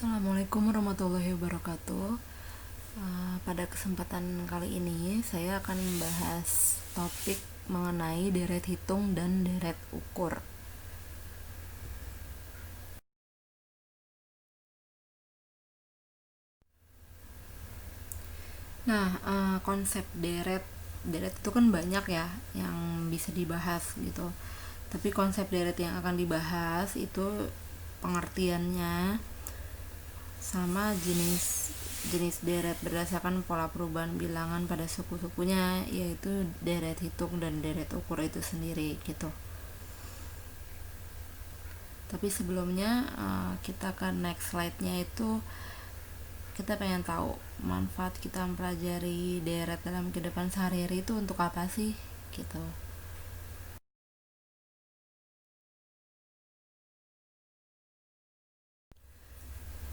Assalamualaikum warahmatullahi wabarakatuh. Pada kesempatan kali ini saya akan membahas topik mengenai deret hitung dan deret ukur. Nah, konsep deret deret itu kan banyak ya yang bisa dibahas gitu. Tapi konsep deret yang akan dibahas itu pengertiannya sama jenis jenis deret berdasarkan pola perubahan bilangan pada suku-sukunya, yaitu deret hitung dan deret ukur itu sendiri gitu. Tapi sebelumnya kita ke next slide-nya itu kita pengen tahu manfaat kita mempelajari deret dalam kehidupan sehari-hari itu untuk apa sih gitu.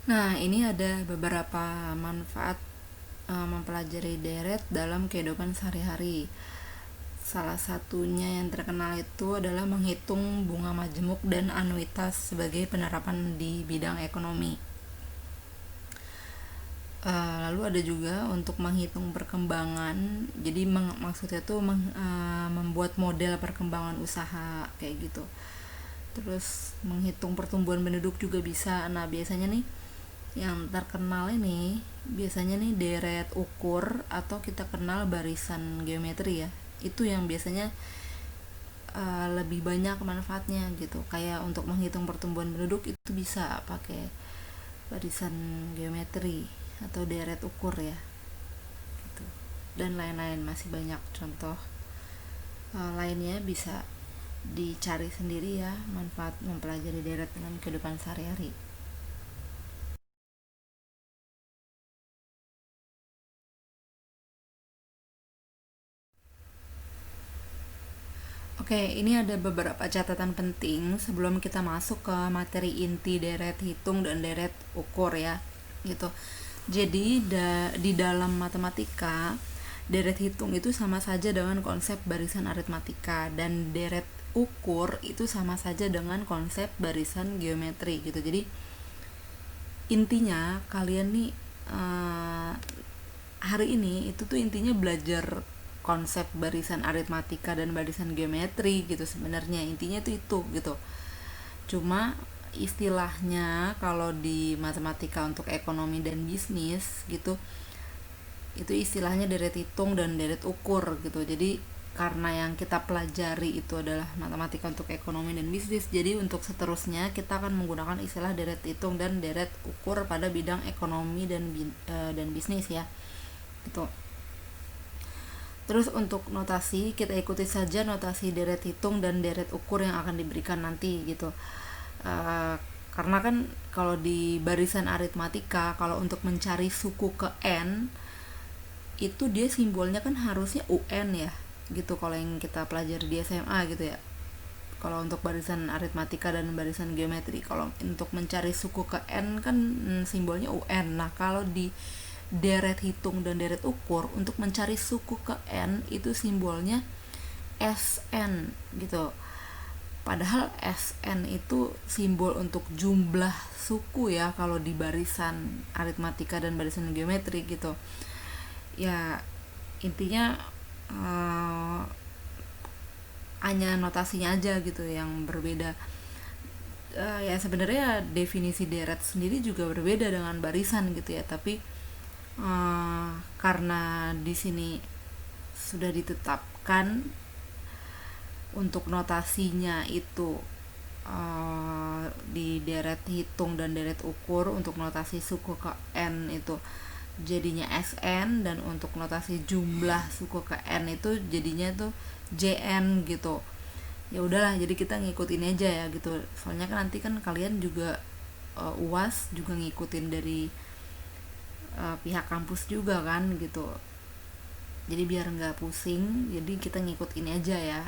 Nah, ini ada beberapa manfaat mempelajari deret dalam kehidupan sehari-hari. Salah satunya yang terkenal itu adalah menghitung bunga majemuk dan anuitas sebagai penerapan di bidang ekonomi. Lalu ada juga untuk menghitung perkembangan. Jadi maksudnya tuh membuat model perkembangan usaha kayak gitu. Terus menghitung pertumbuhan penduduk juga bisa. Nah, biasanya nih yang terkenal ini biasanya nih deret ukur atau kita kenal barisan geometri ya. Itu yang biasanya lebih banyak manfaatnya gitu. Kayak untuk menghitung pertumbuhan penduduk itu bisa pakai barisan geometri atau deret ukur ya gitu. Dan lain-lain, masih banyak contoh lainnya bisa dicari sendiri ya manfaat mempelajari deret dalam kehidupan sehari-hari. Oke, ini ada beberapa catatan penting sebelum kita masuk ke materi inti deret hitung dan deret ukur ya gitu. Jadi di dalam matematika, deret hitung itu sama saja dengan konsep barisan aritmatika, dan deret ukur itu sama saja dengan konsep barisan geometri gitu. Jadi intinya kalian nih eh, hari ini itu tuh intinya belajar konsep barisan aritmatika dan barisan geometri gitu. Sebenarnya intinya tuh itu gitu. Cuma istilahnya kalau di matematika untuk ekonomi dan bisnis gitu, itu istilahnya deret hitung dan deret ukur gitu. Jadi karena yang kita pelajari itu adalah matematika untuk ekonomi dan bisnis, jadi untuk seterusnya kita akan menggunakan istilah deret hitung dan deret ukur pada bidang ekonomi dan bisnis ya gitu. Terus untuk notasi, kita ikuti saja notasi deret hitung dan deret ukur yang akan diberikan nanti gitu. Uh, karena kan kalau di barisan aritmatika, kalau untuk mencari suku ke n itu dia simbolnya kan harusnya UN ya gitu, kalau yang kita pelajari di SMA gitu ya. Kalau untuk barisan aritmatika dan barisan geometri, kalau untuk mencari suku ke n kan simbolnya UN. Nah, kalau di deret hitung dan deret ukur untuk mencari suku ke n itu simbolnya SN gitu. Padahal SN itu simbol untuk jumlah suku ya kalau di barisan aritmatika dan barisan geometri gitu. Ya intinya uh, hanya notasinya aja gitu yang berbeda. Ya sebenarnya definisi deret sendiri juga berbeda dengan barisan gitu ya, tapi karena di sini sudah ditetapkan untuk notasinya itu di deret hitung dan deret ukur, untuk notasi suku ke n itu jadinya SN, dan untuk notasi jumlah suku ke n itu jadinya tuh JN gitu. Ya udahlah, jadi kita ngikutin aja ya gitu. Soalnya kan nanti kan kalian juga UAS juga ngikutin dari pihak kampus juga kan gitu. Jadi biar nggak pusing, jadi kita ngikut ini aja ya,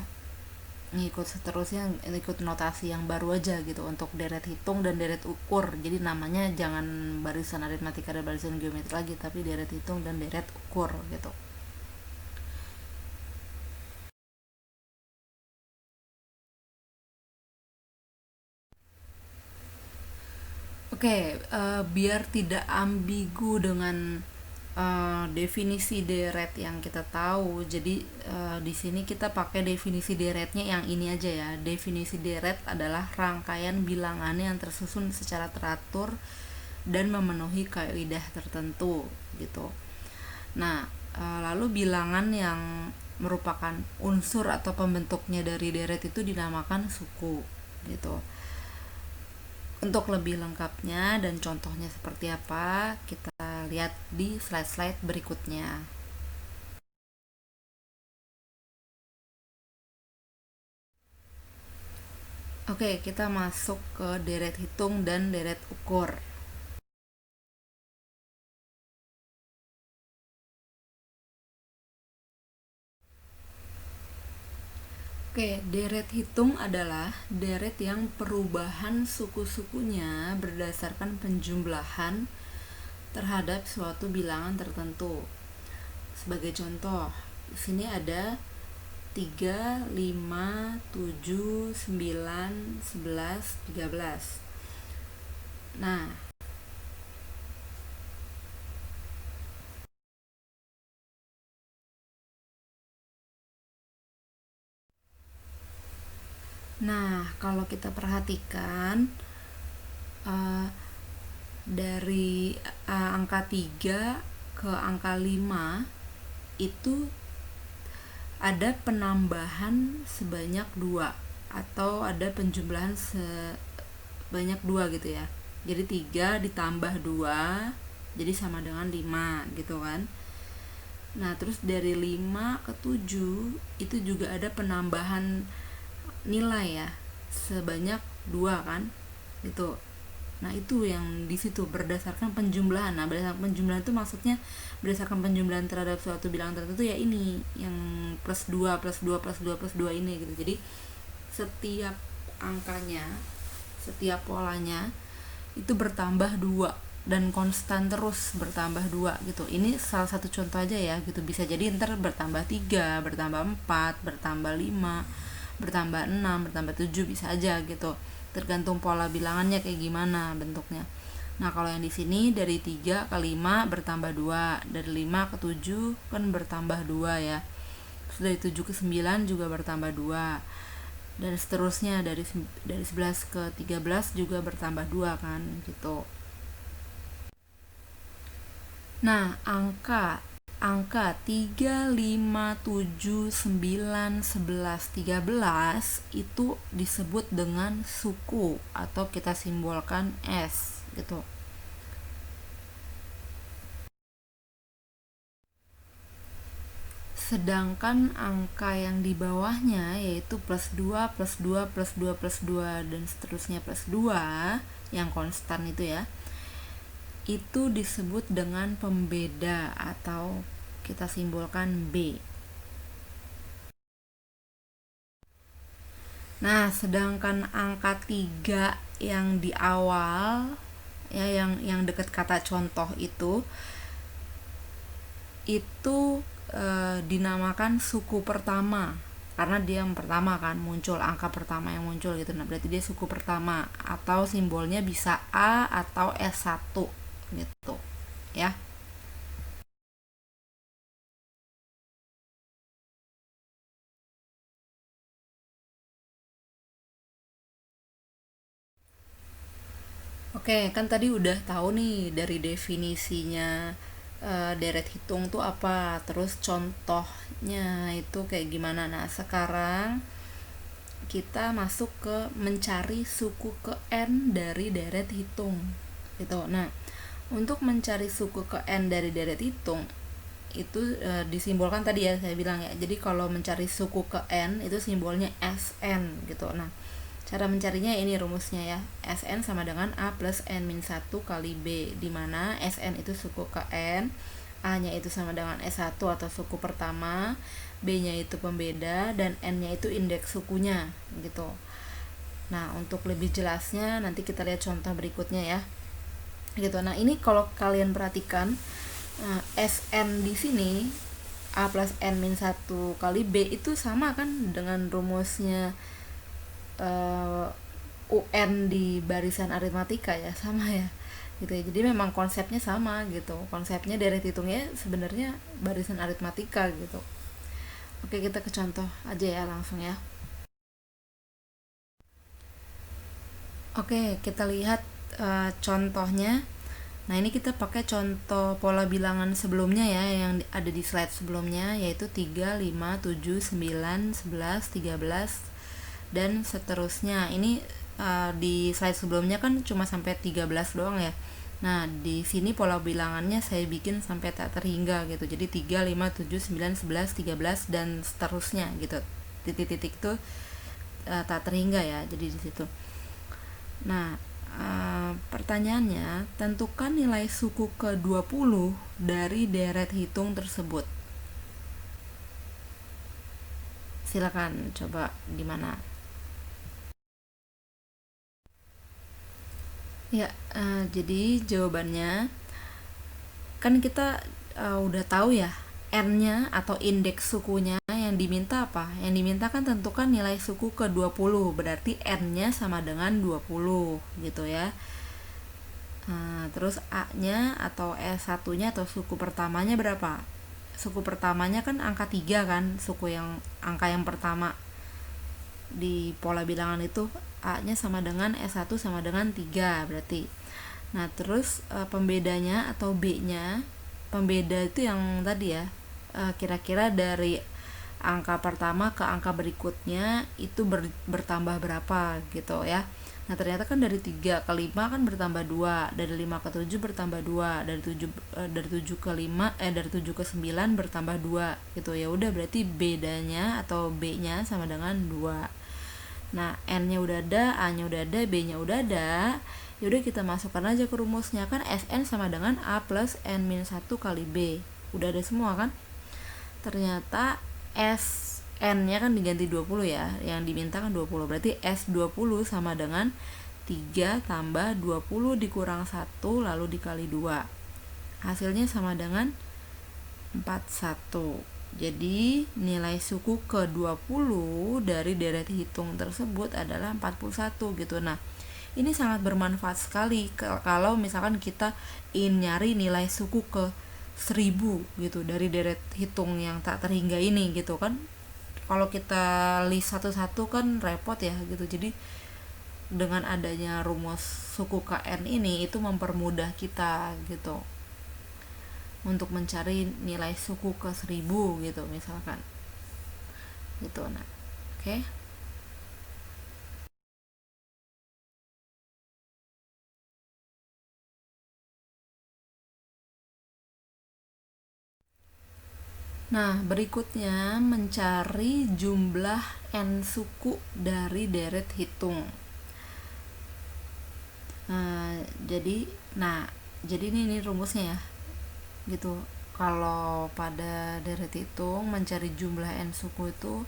ngikut seterusnya, ngikut notasi yang baru aja gitu untuk deret hitung dan deret ukur. Jadi namanya jangan barisan aritmatika dan barisan geometri lagi, tapi deret hitung dan deret ukur gitu. Oke, biar tidak ambigu dengan definisi deret yang kita tahu, jadi di sini kita pakai definisi deretnya yang ini aja ya. Definisi deret adalah rangkaian bilangan yang tersusun secara teratur dan memenuhi kaidah tertentu gitu. Nah, lalu bilangan yang merupakan unsur atau pembentuknya dari deret itu dinamakan suku gitu. Untuk lebih lengkapnya dan contohnya seperti apa, kita lihat di slide-slide berikutnya. Oke, kita masuk ke deret hitung dan deret ukur. Oke, deret hitung adalah deret yang perubahan suku-sukunya berdasarkan penjumlahan terhadap suatu bilangan tertentu. Sebagai contoh, di sini ada 3, 5, 7, 9, 11, 13. Nah, kalau kita perhatikan uh, dari angka 3 ke angka 5 itu ada penambahan sebanyak 2 atau ada penjumlahan sebanyak 2 gitu ya. Jadi 3 ditambah 2 jadi sama dengan 5 gitu kan. Nah, terus dari 5 ke 7 itu juga ada penambahan nilai ya sebanyak 2 kan gitu. Nah, itu yang di situ berdasarkan penjumlahan. Nah, berdasarkan penjumlahan itu maksudnya berdasarkan penjumlahan terhadap suatu bilangan tertentu ya, ini yang plus 2 plus 2 plus 2 plus 2 ini gitu. Jadi setiap angkanya, setiap polanya itu bertambah 2 dan konstan terus bertambah 2 gitu. Ini salah satu contoh aja ya gitu. Bisa jadi ntar bertambah 3, bertambah 4, bertambah 5, bertambah 6, bertambah 7, bisa aja gitu. Tergantung pola bilangannya kayak gimana bentuknya. Nah, kalau yang di sini dari 3 ke 5 bertambah 2, dari 5 ke 7 kan bertambah 2 ya. Terus dari 7 ke 9 juga bertambah 2. Dan seterusnya dari 11 ke 13 juga bertambah 2 kan gitu. Nah, angka 3, 5, 7, 9, 11, 13 itu disebut dengan suku atau kita simbolkan S gitu. Sedangkan angka yang di bawahnya yaitu plus 2, plus 2, plus 2, plus 2 dan seterusnya plus 2 yang konstan itu ya, itu disebut dengan pembeda atau kita simbolkan B. Nah, sedangkan angka 3 yang di awal ya, yang dekat kata contoh itu dinamakan suku pertama karena dia yang pertama kan muncul, angka pertama yang muncul gitu. Nah, berarti dia suku pertama atau simbolnya bisa A atau S1 gitu ya. Oke, kan tadi udah tahu nih dari definisinya deret hitung tuh apa, terus contohnya itu kayak gimana. Nah, sekarang kita masuk ke mencari suku ke n dari deret hitung gitu. Nah, untuk mencari suku ke n dari deret hitung itu disimbolkan tadi ya saya bilang ya. Jadi kalau mencari suku ke n itu simbolnya Sn gitu. Nah, cara mencarinya ini rumusnya ya. Sn sama dengan A plus N min 1 kali B, dimana Sn itu suku ke N, A nya itu sama dengan S1 atau suku pertama, B nya itu pembeda, dan N nya itu indeks sukunya gitu. Nah, untuk lebih jelasnya nanti kita lihat contoh berikutnya ya gitu. Nah, ini kalau kalian perhatikan Sn di sini A plus N min 1 kali B itu sama kan dengan rumusnya UN di barisan aritmatika ya, sama ya gitu ya. Jadi memang konsepnya sama gitu, konsepnya deret hitungnya sebenarnya barisan aritmatika gitu. Oke, kita ke contoh aja ya langsung ya. Oke, kita lihat contohnya. Nah, ini kita pakai contoh pola bilangan sebelumnya ya, yang ada di slide sebelumnya, yaitu 3, 5, 7, 9, 11, 13, dan seterusnya. Ini di slide sebelumnya kan cuma sampai 13 doang ya. Nah, di sini pola bilangannya saya bikin sampai tak terhingga gitu. Jadi 3, 5, 7, 9, 11, 13, dan seterusnya gitu. Titik-titik itu tak terhingga ya. Jadi di situ. Nah, pertanyaannya, tentukan nilai suku ke-20 dari deret hitung tersebut. Silakan coba gimana. Ya, jadi jawabannya kan kita udah tahu ya, N-nya atau indeks sukunya yang diminta apa? Yang diminta kan tentukan nilai suku ke-20, berarti N-nya sama dengan 20 gitu ya. Terus A-nya atau S1-nya atau suku pertamanya berapa? Suku pertamanya kan angka 3 kan, suku yang angka yang pertama di pola bilangan itu A-nya sama dengan S1 sama dengan 3 berarti. Nah, terus pembedanya atau B-nya, pembeda itu yang tadi ya, kira-kira dari angka pertama ke angka berikutnya itu bertambah berapa gitu ya. Nah, ternyata kan dari 3 ke 5 kan bertambah 2, dari 5 ke 7 bertambah 2, dari 7 ke 5 dari 7 ke 9 bertambah 2 gitu. Ya udah, berarti bedanya atau B-nya sama dengan 2. Nah, N-nya udah ada, A-nya udah ada, B-nya udah ada. Yaudah, kita masukkan aja ke rumusnya. Kan Sn sama dengan A plus N-1 kali B. Udah ada semua kan? Ternyata Sn-nya kan diganti 20 ya. Yang diminta kan 20. Berarti S20 sama dengan 3 tambah 20 dikurang 1 lalu dikali 2. Hasilnya sama dengan 41. Jadi nilai suku ke-20 dari deret hitung tersebut adalah 41 gitu. Nah, ini sangat bermanfaat sekali kalau misalkan kita ingin nyari nilai suku ke 1000 gitu dari deret hitung yang tak terhingga ini gitu kan. Kalau kita list satu-satu kan repot ya gitu. Jadi dengan adanya rumus suku KN ini itu mempermudah kita gitu untuk mencari nilai suku ke 1000 gitu misalkan gitu. Nah, oke. Nah, berikutnya mencari jumlah n suku dari deret hitung. Nah, jadi nah, jadi ini rumusnya ya. Gitu. Kalau pada deret hitung mencari jumlah n suku itu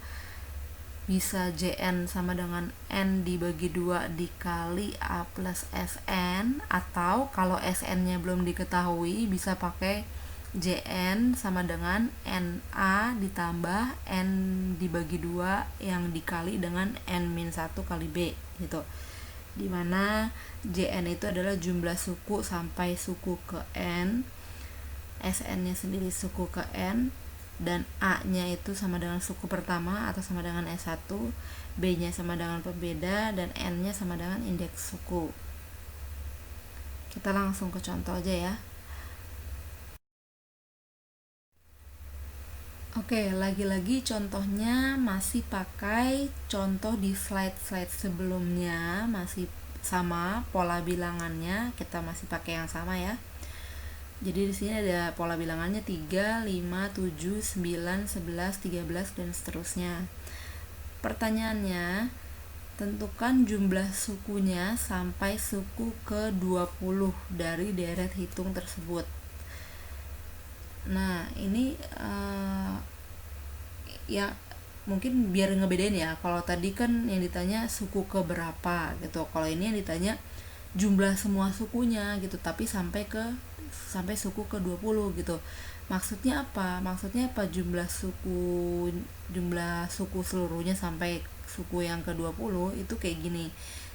bisa Jn sama dengan N dibagi 2 dikali A plus Sn, atau kalau Sn-nya belum diketahui bisa pakai Jn sama dengan Na ditambah N dibagi 2 yang dikali dengan N-1 kali B gitu. Dimana Jn itu adalah jumlah suku sampai suku ke N, Sn-nya sendiri suku ke N, dan A-nya itu sama dengan suku pertama atau sama dengan S1, B-nya sama dengan pembeda, dan N-nya sama dengan indeks suku. Kita langsung ke contoh aja ya. Oke, lagi-lagi contohnya masih pakai contoh di slide-slide sebelumnya, masih sama pola bilangannya, kita masih pakai yang sama ya. Jadi di sini ada pola bilangannya 3, 5, 7, 9, 11, 13 dan seterusnya. Pertanyaannya, tentukan jumlah sukunya sampai suku ke-20 dari deret hitung tersebut. Nah, ini ya mungkin biar ngebedain ya. Kalau tadi kan yang ditanya suku ke berapa gitu. Kalau ini yang ditanya jumlah semua sukunya gitu, tapi sampai suku ke-20 gitu. Maksudnya apa? Maksudnya apa jumlah suku seluruhnya sampai suku yang ke-20 itu kayak gini.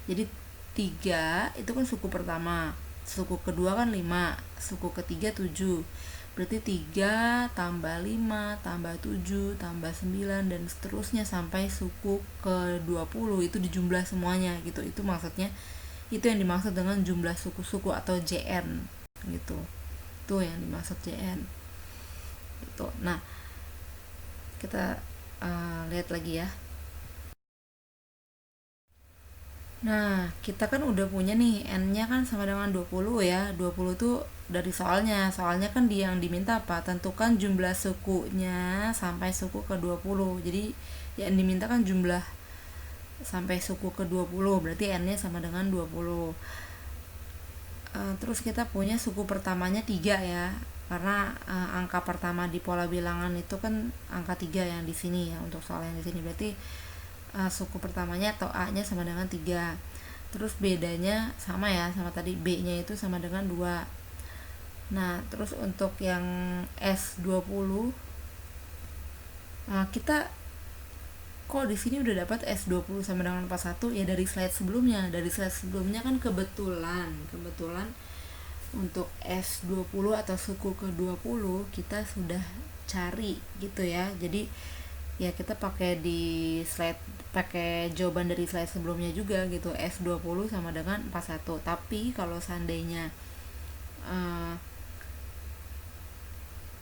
Jadi 3 itu kan suku pertama, suku kedua kan 5, suku ketiga 7. Berarti 3 tambah 5 tambah 7 tambah 9 dan seterusnya sampai suku ke 20 itu dijumlah semuanya gitu. Itu maksudnya, itu yang dimaksud dengan jumlah suku-suku atau JN gitu. Itu yang dimaksud JN gitu. Nah, kita lihat lagi ya. Nah, kita kan udah punya nih N-nya kan sama dengan 20 ya. 20 tuh dari soalnya. Soalnya kan dia yang diminta apa? Tentukan jumlah sukunya sampai suku ke 20. Jadi yang diminta kan jumlah sampai suku ke 20. Berarti N-nya sama dengan 20. Terus kita punya suku pertamanya 3 ya. Karena angka pertama di pola bilangan itu kan angka 3 yang di sini ya, untuk soal yang di sini. Berarti suku pertamanya atau A-nya sama dengan 3. Terus bedanya sama ya, sama tadi B-nya itu sama dengan 2. Nah, terus untuk yang S20, kita kok di sini udah dapat S20 sama dengan 41 ya dari slide sebelumnya. Dari slide sebelumnya kan kebetulan untuk S20 atau suku ke-20 kita sudah cari gitu ya. Jadi ya kita pakai jawaban dari slide sebelumnya juga gitu, S20 sama dengan 41. Tapi kalau seandainya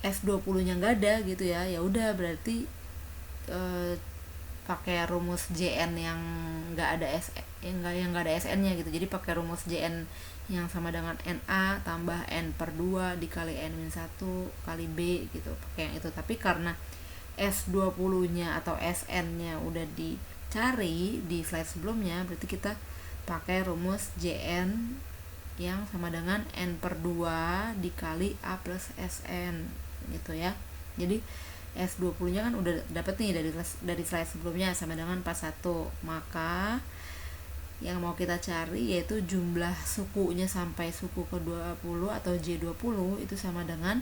S20 nya nggak ada gitu ya, ya udah berarti pakai rumus JN yang nggak ada ada SN-nya gitu. Jadi pakai rumus JN yang sama dengan NA tambah N per 2 dikali N-1 kali B gitu, pakai yang itu. Tapi karena S20-nya atau SN-nya udah dicari di slide sebelumnya, berarti kita pakai rumus JN yang sama dengan N per 2 dikali A plus SN gitu ya. Jadi S20-nya kan udah dapet nih dari slide sebelumnya sama dengan 41. Maka yang mau kita cari yaitu jumlah sukunya sampai suku ke-20 atau J20 itu sama dengan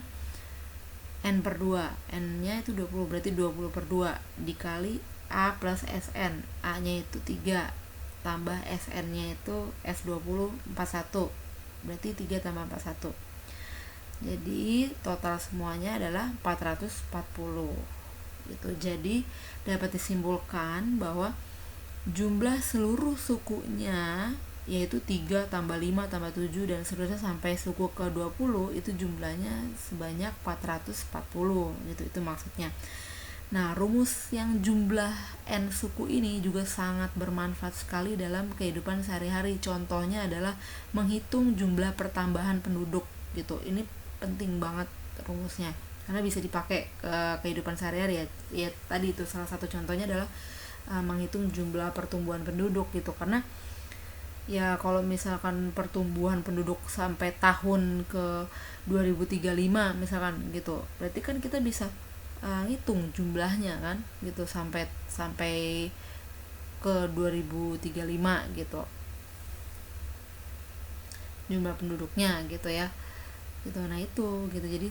N per 2. N-nya itu 20, berarti 20 per 2 dikali A plus SN. A-nya itu 3 tambah SN-nya itu S20 41. Berarti 3 tambah 41. Jadi total semuanya adalah 440 gitu. Jadi dapat disimpulkan bahwa jumlah seluruh sukunya yaitu 3 tambah 5 tambah 7 dan seterusnya sampai suku ke 20 itu jumlahnya sebanyak 440 gitu. Itu maksudnya. Nah, rumus yang jumlah N suku ini juga sangat bermanfaat sekali dalam kehidupan sehari-hari. Contohnya adalah menghitung jumlah pertambahan penduduk gitu. Ini penting banget rumusnya karena bisa dipakai ke kehidupan sehari-hari ya. Ya tadi itu salah satu contohnya adalah menghitung jumlah pertumbuhan penduduk gitu. Karena ya kalau misalkan pertumbuhan penduduk sampai tahun ke 2035 misalkan gitu, berarti kan kita bisa ngitung jumlahnya kan gitu sampai ke 2035 gitu, jumlah penduduknya gitu ya gitu. Nah itu gitu, jadi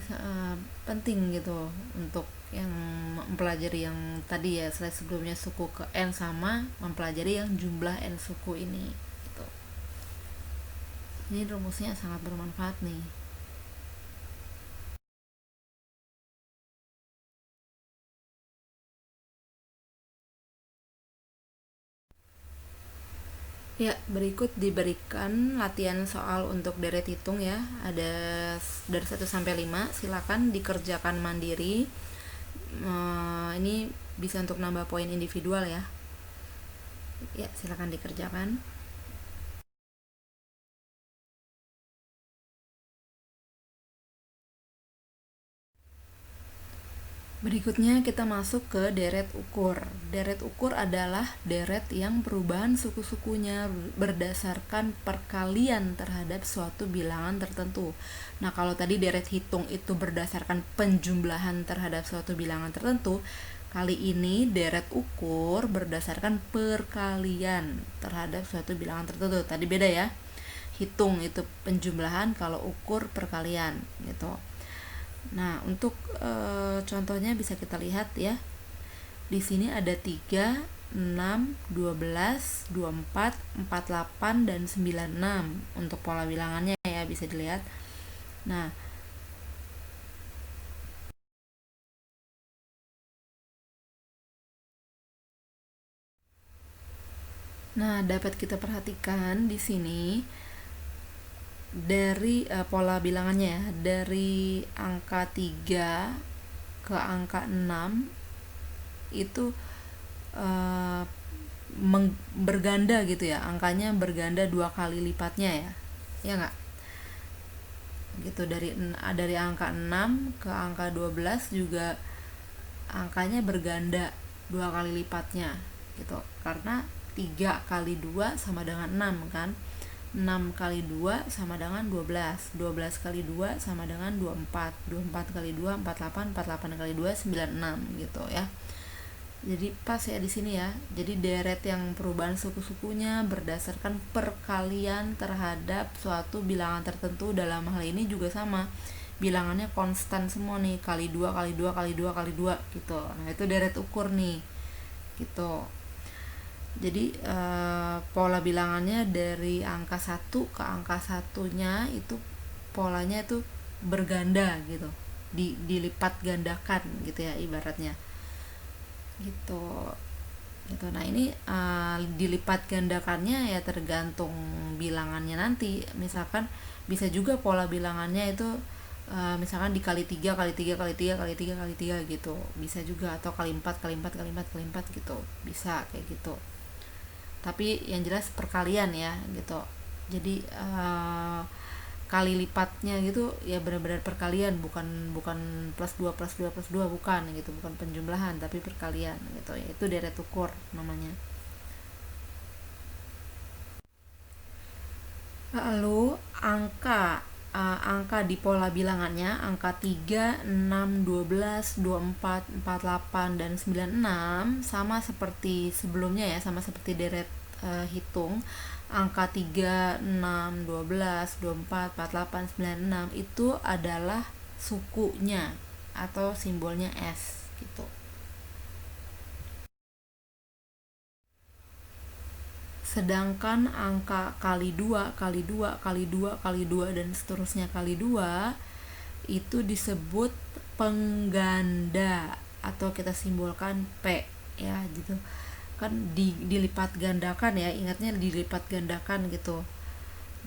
penting gitu untuk yang mempelajari yang tadi ya slide sebelumnya suku ke N sama mempelajari yang jumlah N suku ini gitu. Ini rumusnya sangat bermanfaat nih. Ya, berikut diberikan latihan soal untuk deret hitung ya. Ada dari 1 sampai 5. Silakan dikerjakan mandiri. Ini bisa untuk nambah poin individual ya. Ya, silakan dikerjakan. Berikutnya kita masuk ke deret ukur. Deret ukur adalah deret yang perubahan suku-sukunya berdasarkan perkalian terhadap suatu bilangan tertentu. Nah, kalau tadi deret hitung itu berdasarkan penjumlahan terhadap suatu bilangan tertentu, kali ini deret ukur berdasarkan perkalian terhadap suatu bilangan tertentu. Tadi beda ya. Hitung itu penjumlahan, kalau ukur perkalian gitu. Nah, untuk contohnya bisa kita lihat ya. Di sini ada 3 6, 12, 24, 48, dan 96 untuk pola bilangannya ya, bisa dilihat. Nah, dapat kita perhatikan di sini dari pola bilangannya ya, dari angka 3 ke angka 6 itu uh, berganda gitu ya, angkanya berganda 2 kali lipatnya ya. Ya nggak? Gitu, dari angka 6 ke angka 12 juga angkanya berganda 2 kali lipatnya gitu. Karena 3 kali 2 sama dengan 6 kan. 6 kali 2 sama dengan 12. 12 kali 2 sama dengan 24. 24 kali 2 48, 48 kali 2 96 gitu ya. Jadi pas ya di sini ya. Jadi deret yang perubahan suku-sukunya berdasarkan perkalian terhadap suatu bilangan tertentu. Dalam hal ini juga sama. Bilangannya konstan semua nih, kali 2 kali 2 kali 2 kali 2 gitu. Nah, itu deret ukur nih. Gitu. Jadi pola bilangannya dari angka 1 ke angka 1-nya itu polanya itu berganda gitu. Dilipat gandakan gitu ya ibaratnya. Gitu. Gitu. Nah, ini dilipat gandakannya ya tergantung bilangannya nanti. Misalkan bisa juga pola bilangannya itu misalkan dikali 3 kali 3 kali 3 kali 3 kali 3 gitu. Bisa juga, atau kali 4 kali 4 kali 4 kali 4 gitu. Bisa kayak gitu. Tapi yang jelas perkalian ya gitu. Jadi kali lipatnya gitu ya benar-benar perkalian, bukan bukan plus 2 plus 2 plus 2, bukan gitu, bukan penjumlahan tapi perkalian gitu ya. Itu deret ukur namanya. Lalu angka di pola bilangannya, angka 3, 6, 12, 24, 48, dan 96 sama seperti sebelumnya ya, sama seperti deret hitung. Angka 3, 6, 12, 24, 48, 96 itu adalah sukunya atau simbolnya S gitu. Sedangkan angka kali 2, kali 2, kali 2, kali 2, dan seterusnya kali 2 itu disebut pengganda atau kita simbolkan P ya gitu. Kan dilipat gandakan ya, ingatnya dilipat gandakan gitu.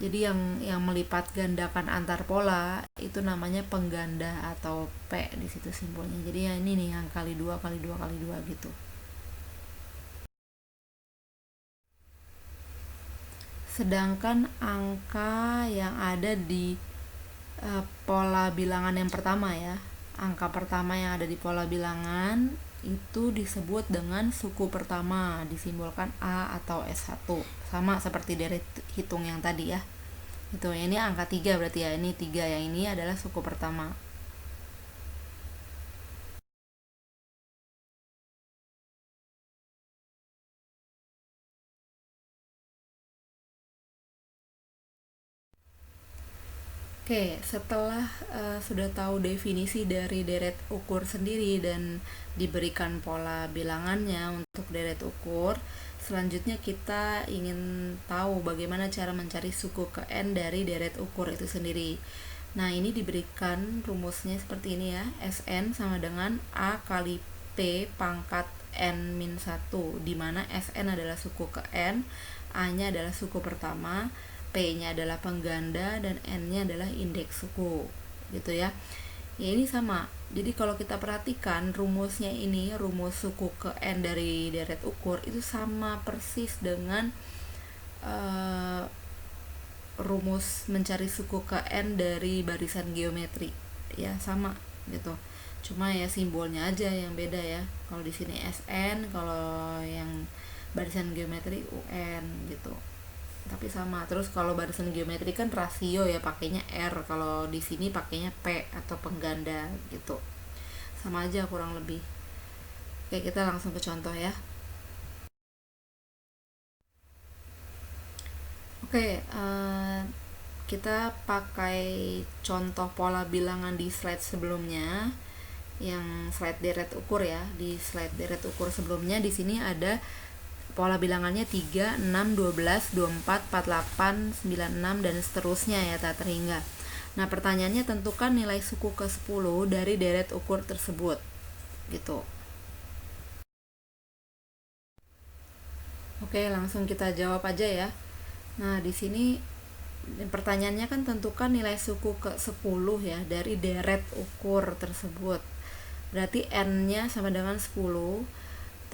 Jadi yang melipat gandakan antar pola itu namanya pengganda atau P di situ simbolnya. Jadi ya ini nih yang kali 2 kali 2 kali 2 gitu. Sedangkan angka yang ada di pola bilangan yang pertama ya, angka pertama yang ada di pola bilangan itu disebut dengan suku pertama, disimbolkan A atau S1, sama seperti dari hitung yang tadi ya. Itu ini angka 3 berarti ya, ini 3, yang ini adalah suku pertama. Oke, setelah sudah tahu definisi dari deret ukur sendiri dan diberikan pola bilangannya untuk deret ukur, selanjutnya kita ingin tahu bagaimana cara mencari suku ke N dari deret ukur itu sendiri. Nah, ini diberikan rumusnya seperti ini ya. Sn sama dengan A kali P pangkat N-1, di mana Sn adalah suku ke N, A-nya adalah suku pertama, P-nya adalah pengganda, dan N-nya adalah indeks suku gitu ya. Ya, ini sama. Jadi kalau kita perhatikan rumusnya ini, rumus suku ke N dari deret ukur itu sama persis dengan rumus mencari suku ke N dari barisan geometri. Ya, sama gitu. Cuma ya simbolnya aja yang beda ya. Kalau di sini SN, kalau yang barisan geometri UN gitu. Tapi sama. Terus kalau barisan geometri kan rasio ya, pakainya R. Kalau di sini pakainya P atau pengganda gitu. Sama aja kurang lebih. Oke, kita langsung ke contoh ya. Oke, kita pakai contoh pola bilangan di slide sebelumnya, yang slide deret ukur ya. Di slide deret ukur sebelumnya di sini ada pola bilangannya 3, 6, 12, 24, 48, 96 dan seterusnya ya tak terhingga. Nah, pertanyaannya tentukan nilai suku ke-10 dari deret ukur tersebut. Gitu. Oke, langsung kita jawab aja ya. Nah, di sini pertanyaannya kan tentukan nilai suku ke-10 ya dari deret ukur tersebut. Berarti N-nya sama dengan 10.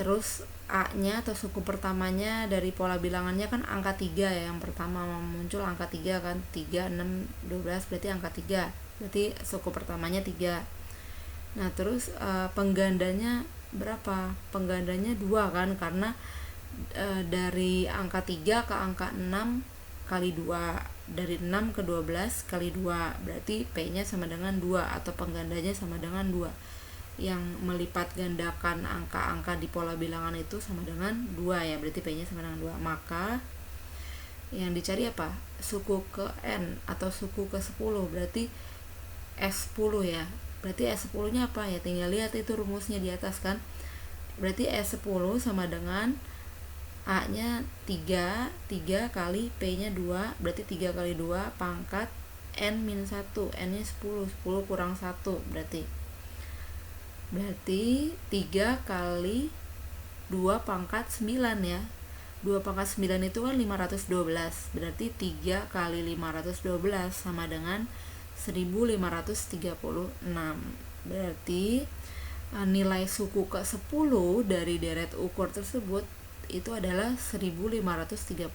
Terus A-nya atau suku pertamanya dari pola bilangannya kan angka 3 ya. Yang pertama muncul angka 3 kan. 3, 6, 12 berarti angka 3. Berarti suku pertamanya 3. Nah, terus penggandanya berapa? Penggandanya 2 kan, karena dari angka 3 ke angka 6 kali 2, dari 6 ke 12 kali 2, berarti P-nya sama dengan 2 atau penggandanya sama dengan 2. Yang melipat gandakan angka-angka di pola bilangan itu sama dengan 2 ya, berarti P-nya sama dengan 2. Maka yang dicari apa? Suku ke N atau suku ke 10, berarti S10 ya. Berarti S10 nya apa ya? Tinggal lihat itu rumusnya di atas kan. Berarti S10 sama dengan A nya 3 kali P nya 2, berarti 3 kali 2 pangkat N min 1, N nya 10 kurang 1, berarti 3 kali 2 pangkat 9 ya. 2 pangkat 9 itu kan 512, berarti 3 kali 512 sama dengan 1536. Berarti nilai suku ke-10 dari deret ukur tersebut itu adalah 1536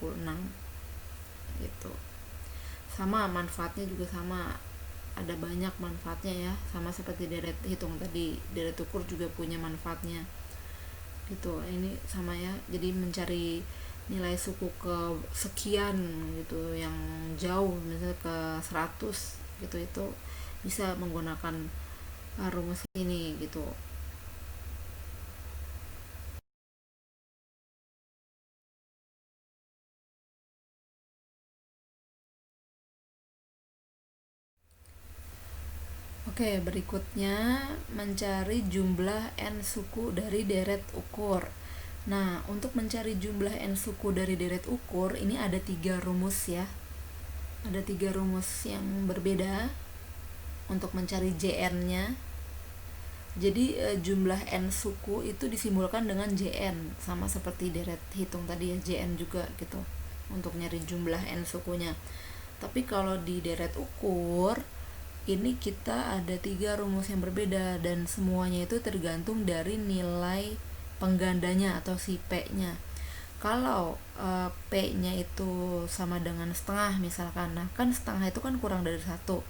gitu. Sama manfaatnya juga sama, ada banyak manfaatnya ya, sama seperti deret hitung tadi. Deret ukur juga punya manfaatnya gitu. Ini sama ya, jadi mencari nilai suku ke sekian gitu yang jauh, misalnya ke 100 gitu, itu bisa menggunakan rumus ini gitu. Oke, berikutnya mencari jumlah N suku dari deret ukur. Nah, untuk mencari jumlah N suku dari deret ukur, ini ada 3 rumus ya. Ada 3 rumus yang berbeda untuk mencari JN-nya. Jadi jumlah N suku itu disimbolkan dengan JN, sama seperti deret hitung tadi ya, JN juga gitu, untuk nyari jumlah N sukunya. Tapi kalau di deret ukur, ini kita ada 3 rumus yang berbeda, dan semuanya itu tergantung dari nilai penggandanya atau si P-nya. Kalau P-nya itu sama dengan setengah misalkan, nah kan setengah itu kan kurang dari 1.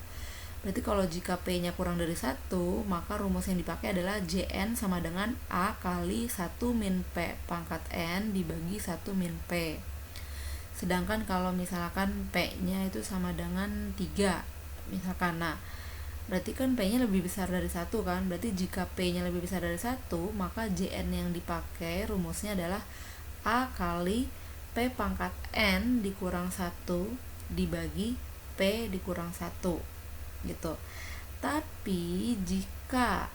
Berarti kalau jika P-nya kurang dari 1, maka rumus yang dipakai adalah JN sama dengan A kali 1 min P pangkat N dibagi 1 min P. Sedangkan kalau misalkan P-nya itu sama dengan 3 misalkan, nah berarti kan P-nya lebih besar dari 1 kan. Berarti jika P-nya lebih besar dari 1, maka JN yang dipakai rumusnya adalah A kali P pangkat N dikurang 1 dibagi P dikurang 1 gitu. Tapi jika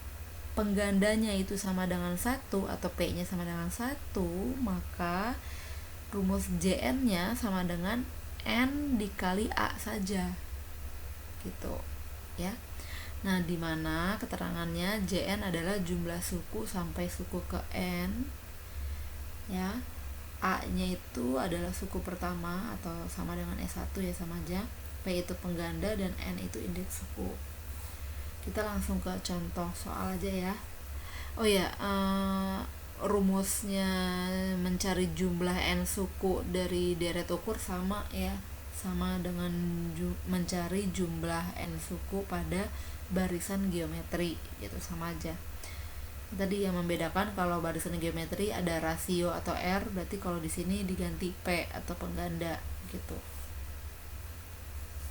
penggandanya itu sama dengan 1 atau P-nya sama dengan 1, maka rumus JN-nya sama dengan N dikali A saja gitu ya. Nah, di mana keterangannya JN adalah jumlah suku sampai suku ke N ya. A-nya itu adalah suku pertama atau sama dengan S1 ya, sama aja. P itu pengganda dan N itu indeks suku. Kita langsung ke contoh soal aja ya. Oh ya, rumusnya mencari jumlah N suku dari deret ukur sama ya, sama dengan mencari jumlah N suku pada barisan geometri gitu, sama aja. Tadi yang membedakan kalau barisan geometri ada rasio atau R, berarti kalau di sini diganti P atau pengganda gitu.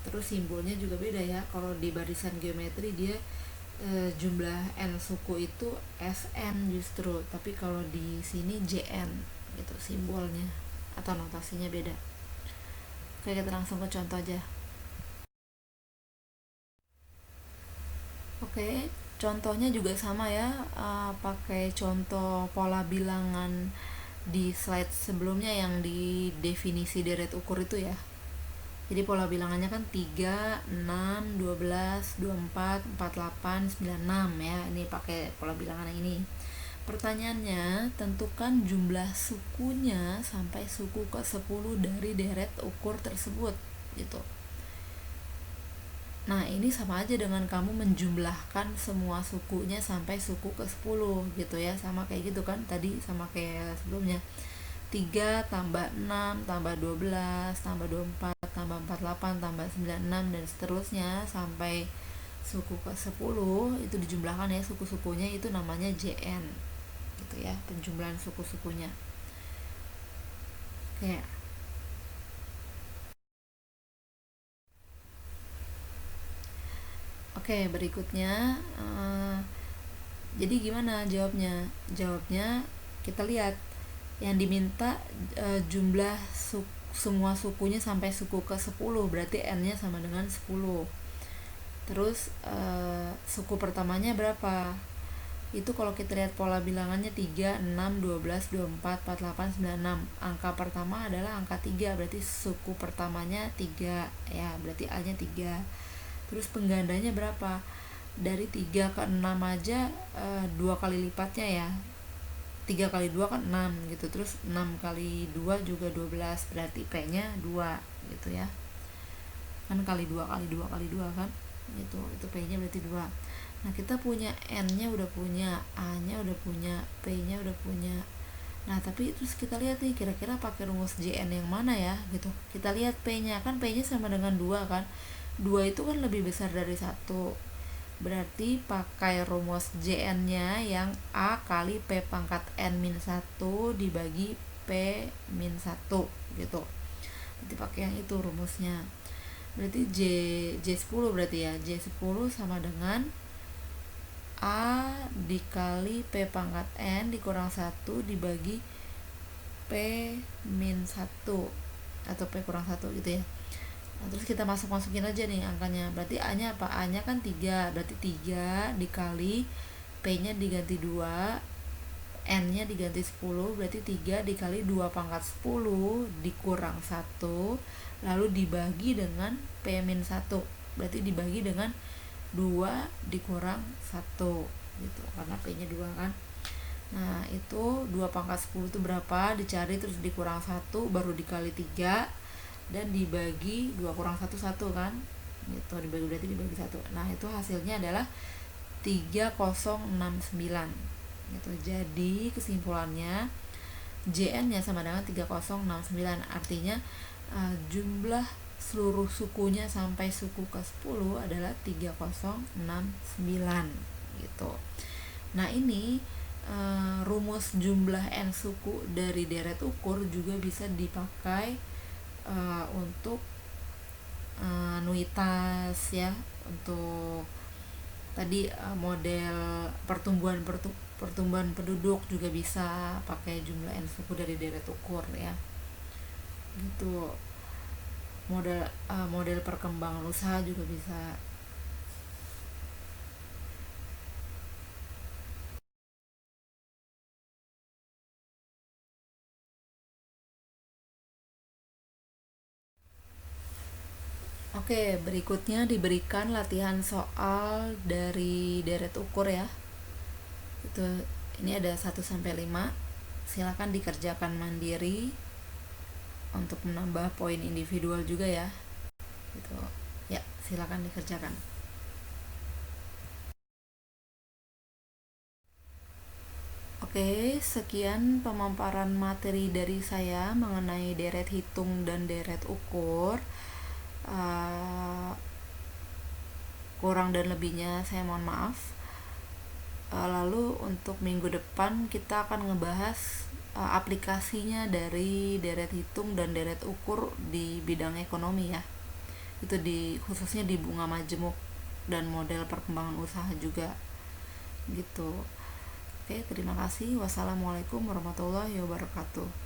Terus simbolnya juga beda ya. Kalau di barisan geometri dia jumlah N suku itu SN justru, tapi kalau di sini JN gitu simbolnya atau notasinya beda. Oke, kita langsung ke contoh aja. Oke, contohnya juga sama ya, pakai contoh pola bilangan di slide sebelumnya yang di definisi deret ukur itu ya. Jadi pola bilangannya kan 3, 6, 12, 24, 48, 96 ya. Ini pakai pola bilangan yang ini. Pertanyaannya, tentukan jumlah sukunya sampai suku ke-10 dari deret ukur tersebut gitu. Nah, ini sama aja dengan kamu menjumlahkan semua sukunya sampai suku ke-10 gitu ya. Sama kayak gitu kan tadi, sama kayak sebelumnya. 3 tambah 6 tambah 12 tambah 24 tambah 48 tambah 96 dan seterusnya sampai suku ke-10 itu dijumlahkan ya, suku-sukunya itu namanya JN gitu ya, penjumlahan suku-sukunya. Oke. Oke, berikutnya jadi gimana jawabnya? Jawabnya kita lihat yang diminta jumlah semua sukunya sampai suku ke-10, berarti N-nya sama dengan 10. Terus suku pertamanya berapa? Itu kalau kita lihat pola bilangannya 3, 6, 12, 24, 48, 96. Angka pertama adalah angka 3, berarti suku pertamanya 3 ya, berarti A-nya 3. Terus penggandanya berapa? Dari 3 ke 6 aja 2 kali lipatnya ya. 3 kali 2 kan 6 gitu. Terus 6 kali 2 juga 12, berarti P-nya 2 gitu ya. Kan kali 2 kali 2 kali 2 kan? Itu P-nya berarti 2. Nah, kita punya N-nya udah punya, A-nya udah punya, P-nya udah punya. Nah, tapi terus kita lihat nih kira-kira pakai rumus JN yang mana ya gitu. Kita lihat P-nya, kan P-nya sama dengan 2 kan. 2 itu kan lebih besar dari 1. Berarti pakai rumus JN-nya yang A kali P pangkat N-1 dibagi P-1 gitu. Berarti pakai yang itu rumusnya. Berarti J10 berarti ya. J10 sama dengan A dikali P pangkat N dikurang 1 dibagi P-1 atau P kurang 1 gitu ya. Nah, terus kita masukin aja nih angkanya. Berarti A-nya apa? A-nya kan 3. Berarti 3 dikali P-nya diganti 2, N-nya diganti 10. Berarti 3 dikali 2 pangkat 10 dikurang 1, lalu dibagi dengan P-1. Berarti dibagi dengan 2 dikurang 1 gitu, karena P-nya 2 kan. Nah, itu 2 pangkat 10 itu berapa? Dicari, terus dikurang 1, baru dikali 3, dan dibagi 2 kurang 1, 1 kan. Gitu, dibagi berarti dibagi 1. Nah, itu hasilnya adalah 3069. Gitu. Jadi, kesimpulannya JN-nya sama dengan 3069. Artinya jumlah seluruh sukunya sampai suku ke-10 adalah 3069 gitu. Nah, ini rumus jumlah N suku dari deret ukur juga bisa dipakai untuk anuitas ya, untuk tadi model pertumbuhan penduduk juga bisa pakai jumlah N suku dari deret ukur ya. Gitu. Model perkembangan usaha juga bisa. Oke, berikutnya diberikan latihan soal dari deret ukur ya. Itu ini ada 1 sampai 5. Silakan dikerjakan mandiri untuk menambah poin individual juga ya. Gitu. Ya, silakan dikerjakan. Oke, sekian pemaparan materi dari saya mengenai deret hitung dan deret ukur. Kurang dan lebihnya saya mohon maaf. Lalu untuk minggu depan kita akan ngebahas aplikasinya dari deret hitung dan deret ukur di bidang ekonomi ya. Itu khususnya di bunga majemuk dan model perkembangan usaha juga gitu. Oke, terima kasih. Wassalamualaikum warahmatullahi wabarakatuh.